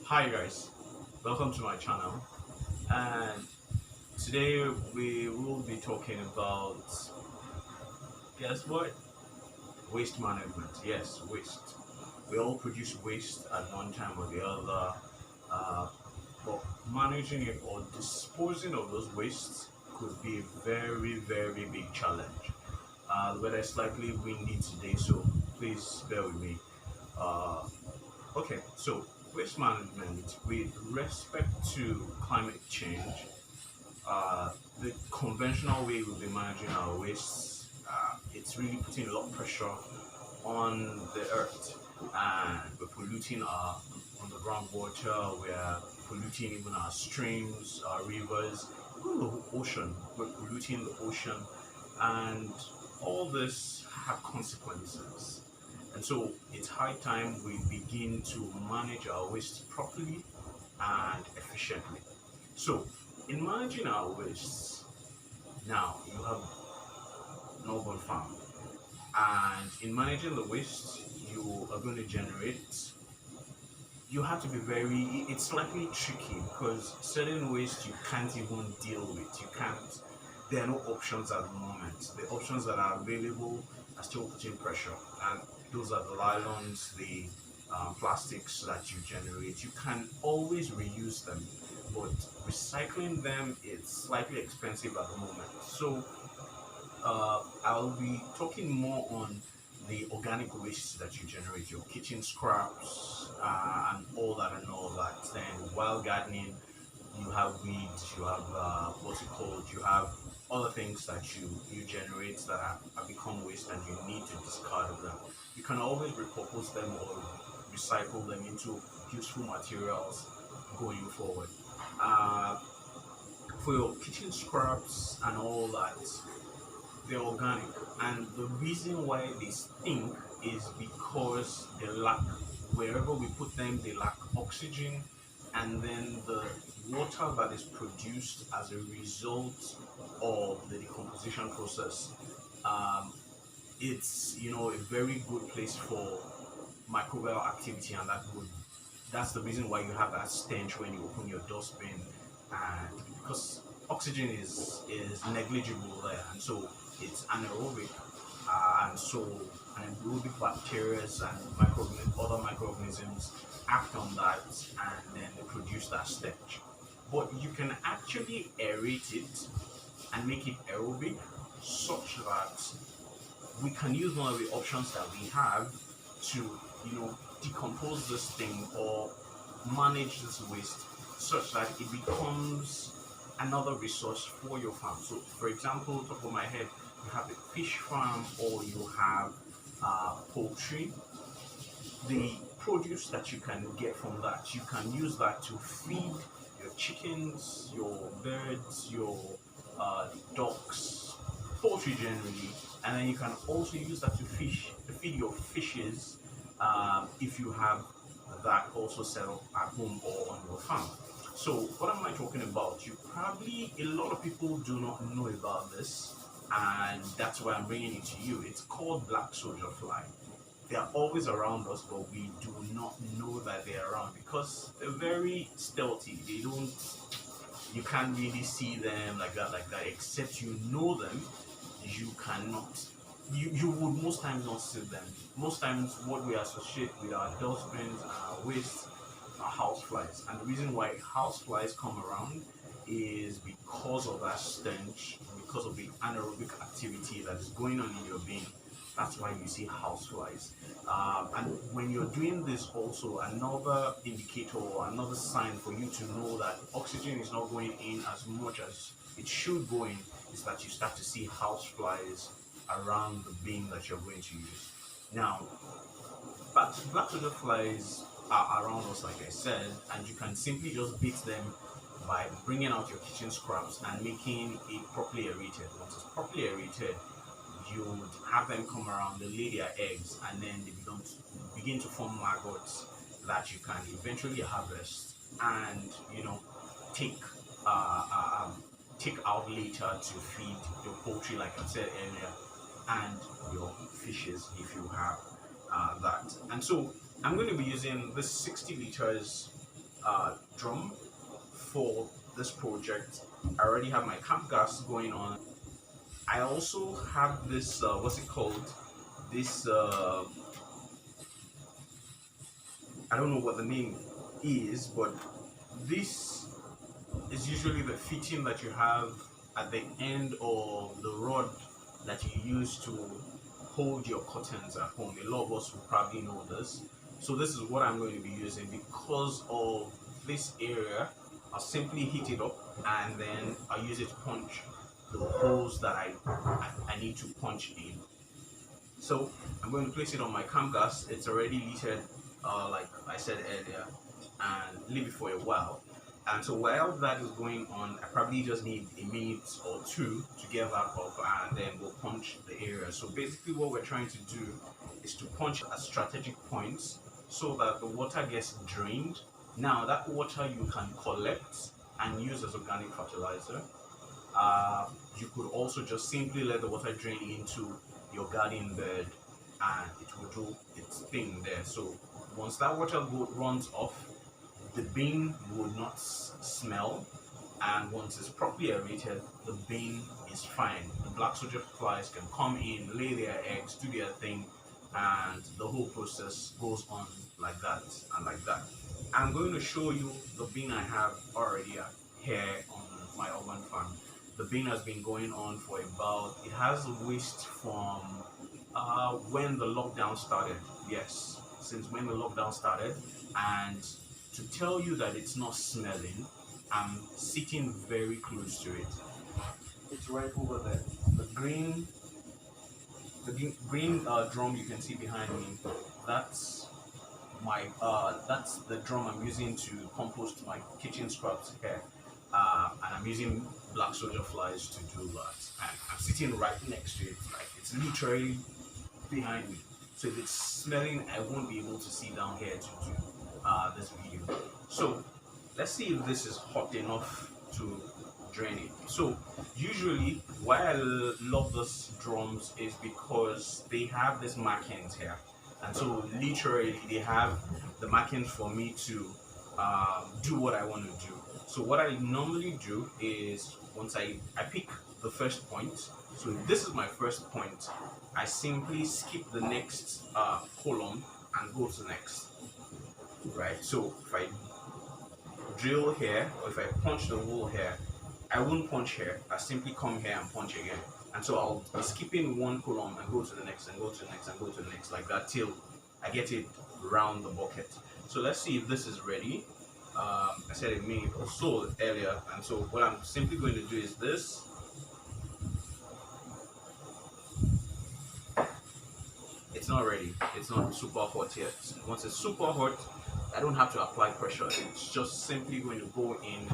Hi guys, welcome to my channel, and today we will be talking about, guess what? Waste management. Yes, waste. We all produce waste at one time or the other, uh, but managing it or disposing of those wastes could be a very big challenge. The weather is slightly windy today, so please bear with me. Uh, Okay, so waste management with respect to climate change, the conventional way we've been managing our wastes, it's really putting a lot of pressure on the earth, and we're polluting our underground water, we're polluting even our streams, our rivers, even the ocean. We're polluting the ocean, and all this have consequences. And so it's high time we begin to manage our waste properly and efficiently. So, in managing our wastes, now you have an urban farm, and in managing the waste you are going to generate, you have to be it's slightly tricky because certain waste you can't even deal with. You can't, there are no options at the moment. The options that are available are still putting pressure, and those are the nylons, the plastics that you generate. You can always reuse them, but recycling them is slightly expensive at the moment. So I'll be talking more on the organic waste that you generate, your kitchen scraps, and all that. Then while gardening, you have weeds, you have what's it called, you have other things that you generate that have become waste and you need to discard of them. You can always repurpose them or recycle them into useful materials going forward. Uh, for your kitchen scraps and all that, they're organic, and the reason why they stink is because they lack, wherever we put them, they lack oxygen, and then the water that is produced as a result of the decomposition process, um, it's a very good place for microbial activity, and that's the reason why you have that stench when you open your dustbin, and because oxygen is negligible there, and so it's anaerobic, and so anaerobic bacteria and other microorganisms act on that, and then they produce that stench. But you can actually aerate it and make it aerobic such that we can use one of the options that we have to, decompose this thing or manage this waste such that it becomes another resource for your farm. So, for example, top of my head, you have a fish farm or you have poultry. The produce that you can get from that, you can use that to feed your chickens, your birds, your ducks, poultry generally, and then you can also use that to feed your fishes, if you have that also set up at home or on your farm. So what am I talking about? A lot of people do not know about this, and that's why I'm bringing it to you. It's called black soldier fly. They're always around us, but we do not know that they're around because they're very stealthy. You can't really see them like that, except you know them. You cannot, you would most times not see them. Most times, what we associate with our dustbins and our waste are house flies. And the reason why house flies come around is because of that stench, because of the anaerobic activity that is going on in your bin. That's why you see house flies. And when you're doing this, also another indicator or another sign for you to know that oxygen is not going in as much as it should go in is that you start to see house flies around the bin that you're going to use. Now, black soldier flies are around us, like I said, and you can simply just beat them by bringing out your kitchen scraps and making it properly aerated. Once it's properly aerated, you would have them come around, they lay their eggs, and then they begin to form maggots that you can eventually harvest and take uh, uh, um, take out later to feed your poultry, like I said earlier, and your fishes if you have that. And so I'm going to be using this 60 liters drum for this project. I already have my camp gas going on. I also have this what's it called? This I don't know what the name is, but this is usually the fitting that you have at the end of the rod that you use to hold your curtains at home. A lot of us will probably know this. So this is what I'm going to be using because of this area. I'll simply heat it up and then I'll use it to punch the holes that I need to punch in. So I'm going to place it on my camp gas. It's already heated, like I said earlier, and leave it for a while. And so while that is going on, I probably just need a minute or two to get that up, and then we'll punch the area. So basically what we're trying to do is to punch at strategic points so that the water gets drained. Now that water you can collect and use as organic fertilizer. You could also just simply let the water drain into your garden bed and it will do its thing there. So once that water runs off, the bin will not smell, and once it's properly aerated, the bin is fine. The black soldier flies can come in, lay their eggs, do their thing, and the whole process goes on like that and like that. I'm going to show you the bin I have already here on my urban farm. The bin has been going on for about, it has waste from when the lockdown started. Yes, since when the lockdown started. And to tell you that it's not smelling, I'm sitting very close to it. It's right over there. The green drum you can see behind me. That's that's the drum I'm using to compost my kitchen scraps here. And I'm using black soldier flies to do that. And I'm sitting right next to it, like it's literally behind me. So if it's smelling, I won't be able to see down here to do this video. So let's see if this is hot enough to drain it. So usually why I love these drums is because they have these markings here, and so literally they have the markings for me to do what I want to do. So what I normally do is once I pick the first point, so if this is my first point, I simply skip the next column and go to the next, right? So if I drill here or if I punch the hole here, I won't punch here, I simply come here and punch again. And so I'll be skipping one column and go to the next and go to the next and go to the next like that till I get it around the bucket. So let's see if this is ready. I said a minute or so earlier, and so what I'm simply going to do is this. It's not ready, it's not super hot yet. Once it's super hot, I don't have to apply pressure, it's just simply going to go in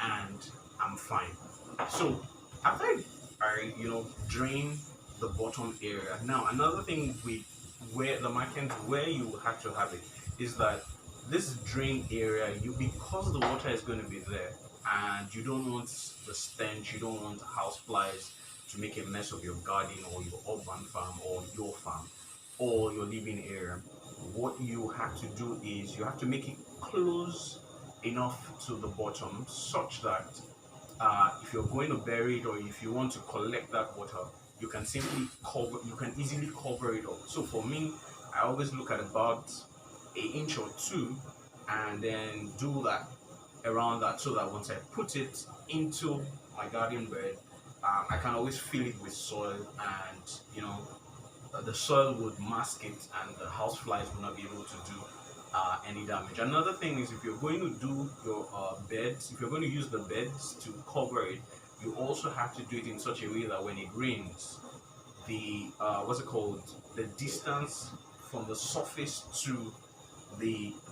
and I'm fine. So after I drain the bottom area, now another thing with where the markings where you have to have it is that this drain area, because the water is going to be there and you don't want the stench, you don't want house flies to make a mess of your garden or your urban farm or your farm or your living area. What you have to do is you have to make it close enough to the bottom such that if you're going to bury it or if you want to collect that water, you can easily cover it up. So for me, I always look at about an inch or two and then do that around that, so that once I put it into my garden bed, I can always fill it with soil, and the soil would mask it and the house flies will not be able to do any damage. Another thing is if you're going to do your beds, if you're going to use the beds to cover it, you also have to do it in such a way that when it rains, the the distance from the surface to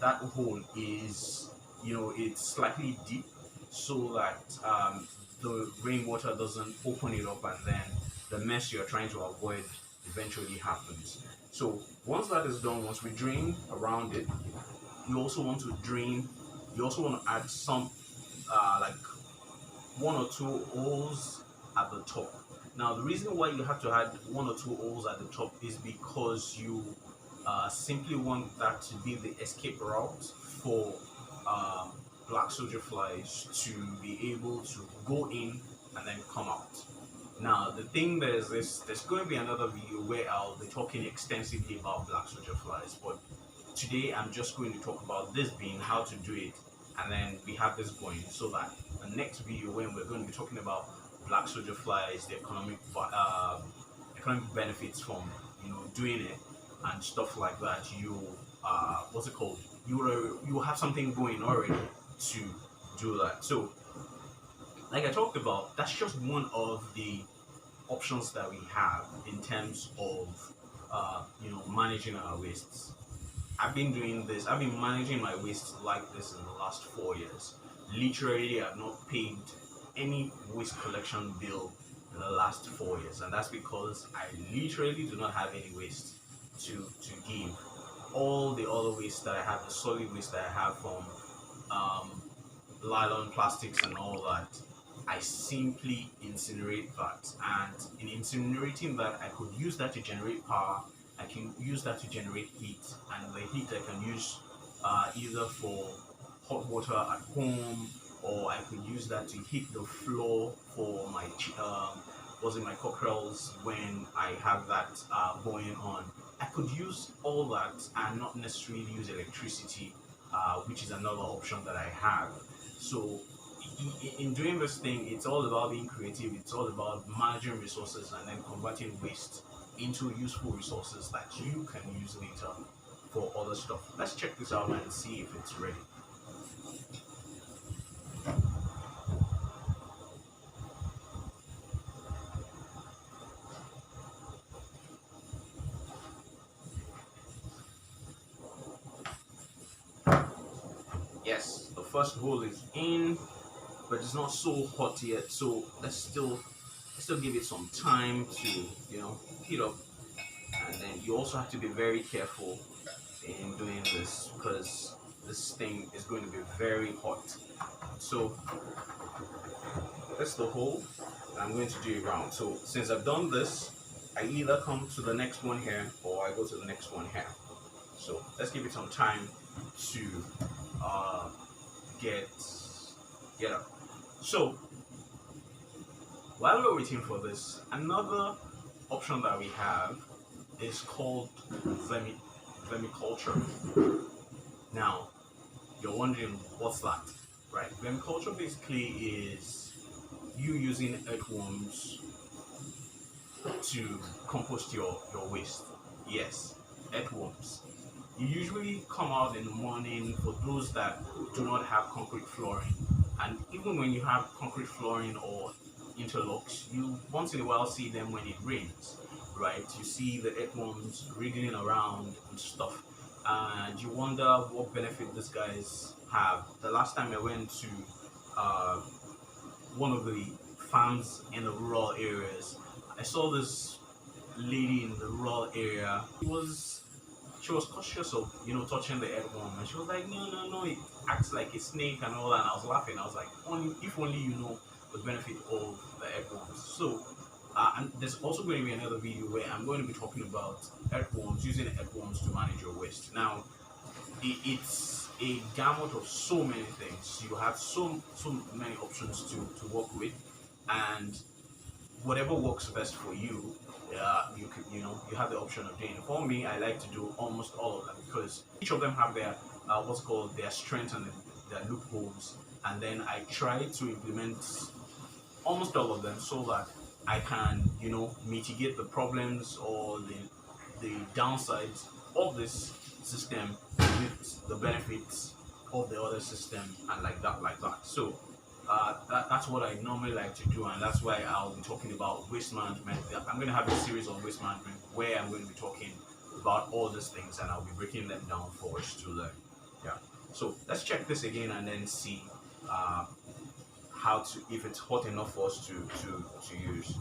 that hole is it's slightly deep, so that the rainwater doesn't open it up and then the mess you're trying to avoid eventually happens. So once that is done, once we drain around it, you also want to add some like one or two holes at the top. Now the reason why you have to add one or two holes at the top is because you simply want that to be the escape route for um, black soldier flies to be able to go in and then come out. Now, the thing there's going to be another video where I'll be talking extensively about black soldier flies, but today I'm just going to talk about this being how to do it, and then we have this going so that the next video when we're going to be talking about black soldier flies, the economic benefits from doing it and stuff like that, you what's it called? You have something going already to do that. So, like I talked about, that's just one of the options that we have in terms of managing our wastes. I've been doing this. I've been managing my waste like this in the last 4 years. Literally, I've not paid any waste collection bill in the last 4 years, and that's because I literally do not have any waste to give. All the other waste that I have, the solid waste that I have from nylon, plastics, and all that, I simply incinerate that. And in incinerating that, I could use that to generate power. I can use that to generate heat, and the heat I can use either for hot water at home, or I could use that to heat the floor for my my cockerels when I have that going on. I could use all that and not necessarily use electricity, which is another option that I have. So in doing this thing, it's all about being creative. It's all about managing resources and then converting waste into useful resources that you can use later for other stuff. Let's check this out and see if it's ready. Yes, the first bowl is in, but it's not so hot yet, so let's still give it some time to heat up. And then you also have to be very careful in doing this because this thing is going to be very hot. So that's the hole. I'm going to do it round. So since I've done this, I either come to the next one here or I go to the next one here. So let's give it some time to get up. So while we're waiting for this, another option that we have is called vermiculture. Now, you're wondering what's that, right? Vermiculture basically is you using earthworms to compost your waste. Yes, earthworms. You usually come out in the morning for those that do not have concrete flooring, and even when you have concrete flooring or interlocks, you once in a while see them when it rains, right? You see the earthworms wriggling around and stuff, and you wonder what benefit these guys have. The last time I went to one of the farms in the rural areas, I saw this lady in the rural area. She was cautious of touching the earthworm, and she was like, no, it acts like a snake and all that. And I was laughing. I was like, if only you know the benefit of the earthworms. So and there's also going to be another video where I'm going to be talking about earthworms, using earthworms to manage your waste. Now, it's a gamut of so many things. You have so many options to work with, and whatever works best for you, you have the option of doing it. For me, I like to do almost all of them because each of them have their their strengths and their loopholes, and then I try to implement almost all of them so that I can mitigate the problems or the downsides of this system with the benefits of the other system, and like that. So that's what I normally like to do, and that's why I'll be talking about waste management. I'm going to have a series on waste management where I'm going to be talking about all these things, and I'll be breaking them down for us to learn. Yeah. So let's check this again and then see if it's hot enough for us to use.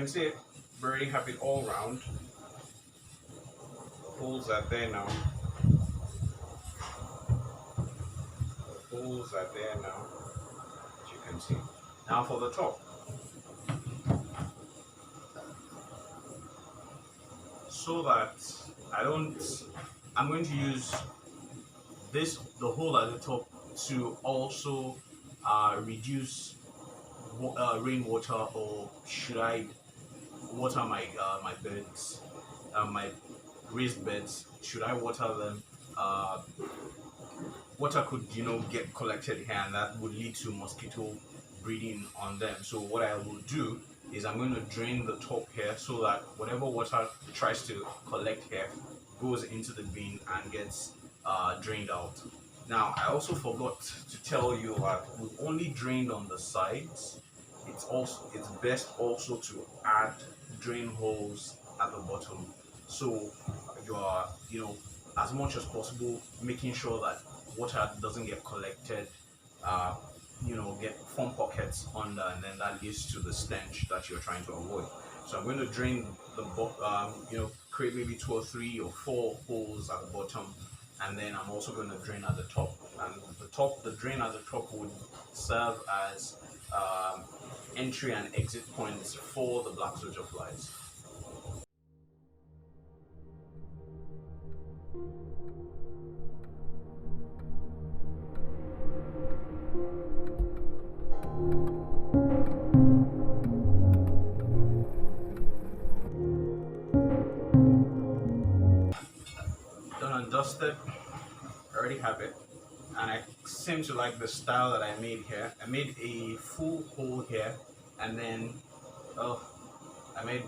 can see it, we already have it all round. The holes are there now. The holes are there now, as you can see. Now for the top. So that I'm going to use the hole at the top to also reduce rainwater, or should I water my beds, my raised beds? Should I water them? Water could get collected here, and that would lead to mosquito breeding on them. So what I will do is I'm going to drain the top here, so that whatever water tries to collect here goes into the bin and gets drained out. Now I also forgot to tell you that we've only drained on the sides. It's best also to add drain holes at the bottom, so you are as much as possible making sure that water doesn't get collected, get form pockets under, and then that leads to the stench that you're trying to avoid. So I'm going to drain create maybe 2 or 3 or 4 holes at the bottom, and then I'm also going to drain at the top. And the drain at the top would serve as entry and exit points for the black soldier flies. Done and dusted. I already have it, and I seem to like the style that I made here. I made a full hole here, and then I made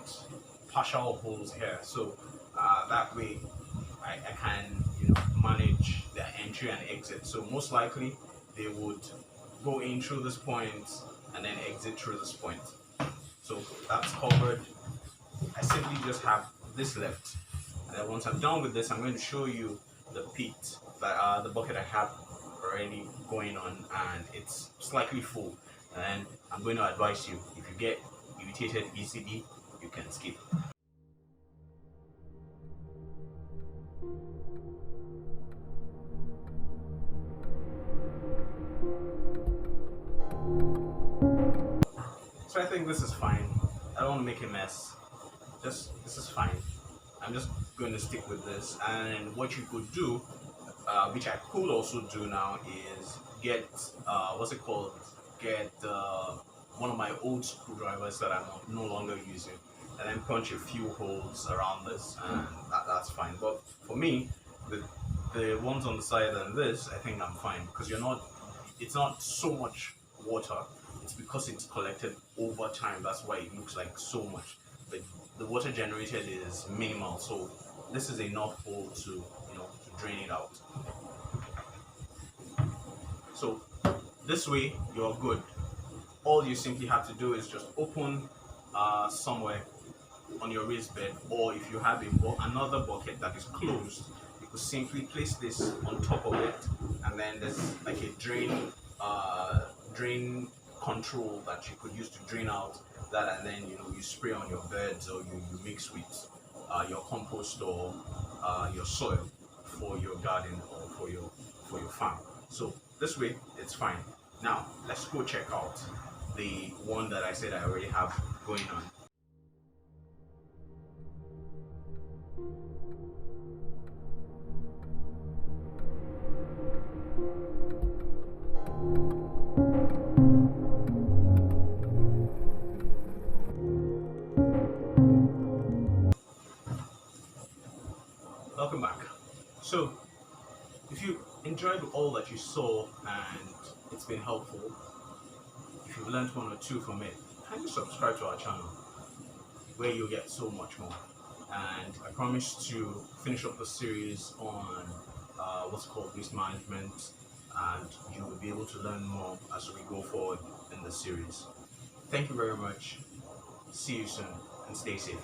partial holes here, so that way I can manage the entry and exit. So most likely they would go in through this point and then exit through this point. So that's covered. I simply just have this left, and then once I'm done with this, I'm going to show you the pit that the bucket I have already going on, and it's slightly full. And I'm going to advise you, if you get irritated easily, you can skip. So I think this is fine. I don't want to make a mess. This is fine. I'm just going to stick with this. And what you could do, which I could also do now, is get get one of my old screwdrivers that I'm no longer using, and then punch a few holes around this, and that's fine. But for me, the ones on the side and this, I think I'm fine, because it's not so much water. It's because it's collected over time. That's why it looks like so much, but the water generated is minimal. So this is enough hole to to drain it out. So this way you're good. All you simply have to do is just open somewhere on your raised bed, or if you have another bucket that is closed, you could simply place this on top of it, and then there's like a drain control that you could use to drain out that, and then you spray on your beds, or you mix with your compost, or your soil for your garden, or for your farm. So this way it's fine. Now let's go check out the one that I said I already have going on. Welcome back. So if you enjoyed all that you saw and it's been helpful, if you've learned 1 or 2 from it, kindly subscribe to our channel, where you'll get so much more. And I promise to finish up the series on what's called waste management, and you will be able to learn more as we go forward in the series. Thank you very much. See you soon, and stay safe.